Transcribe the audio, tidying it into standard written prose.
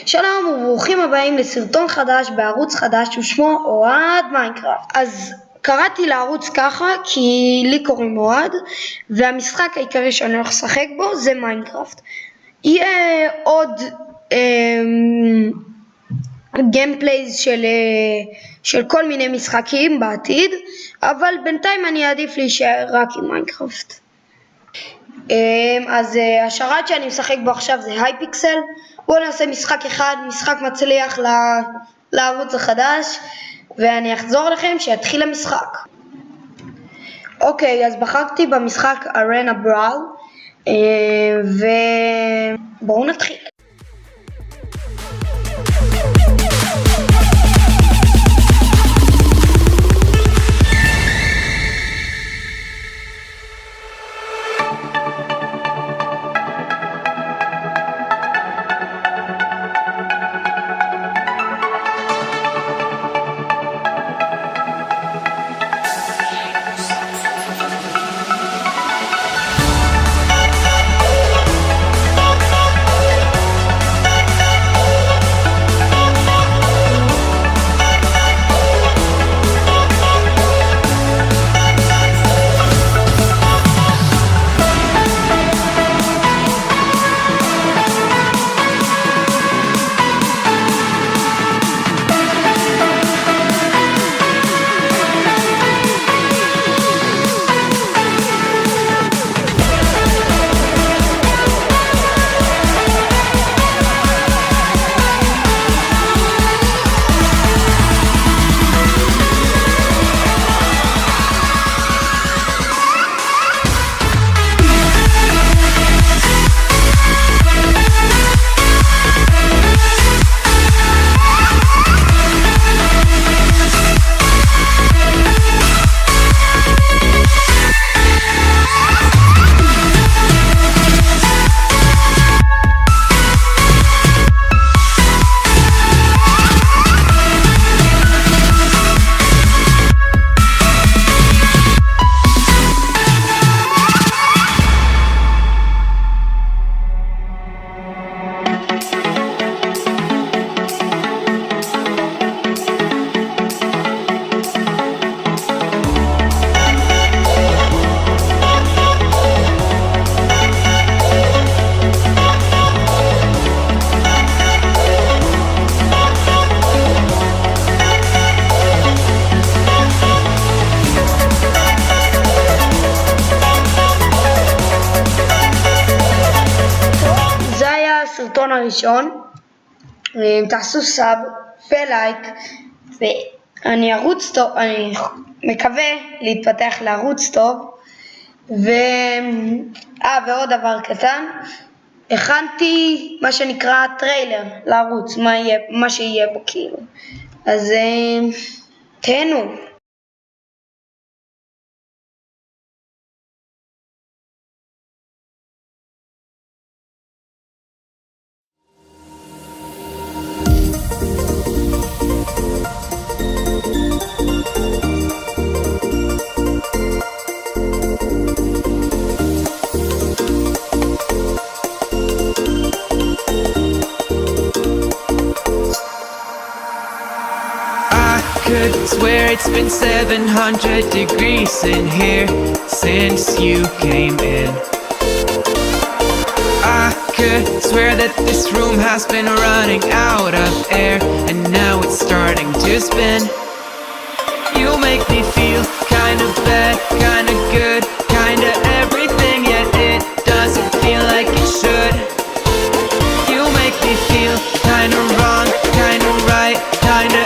שלום וברוכים הבאים לסרטון חדש בערוץ חדש ושמו אוהד מיינקראפט. אז קראתי לערוץ ככה כי לי קוראים אוהד, והמשחק העיקרי שאני הולך לשחק בו זה מיינקראפט. יהיה עוד גיימפלייז של כל מיני משחקים בעתיד, אבל בינתיים אני אעדיף להישאר רק עם מיינקראפט. אז השרת שאני משחק בו עכשיו זה הייפיקסל. בואו נעשה משחק אחד, משחק מצליח לערוץ החדש, ואני אחזור לכם שיתחיל המשחק. אוקיי, אז בחרתי במשחק ארנה בראול, ובואו נתחיל. הסרטון הראשון, תעשו סאב ולייק, ואני ארוץ טוב, אני מקווה להתפתח לערוץ טוב. ועוד דבר קטן, הכנתי מה שנקרא טריילר לערוץ, מה שיהיה בו כאילו, אז תהנו. Could swear it's been 700 degrees in here since you came in. I could swear that this room has been running out of air, and now it's starting to spin. You make me feel kind of bad, kind of good, kind of everything, yet it doesn't feel like it should. You make me feel kind of wrong, kind of right, kind of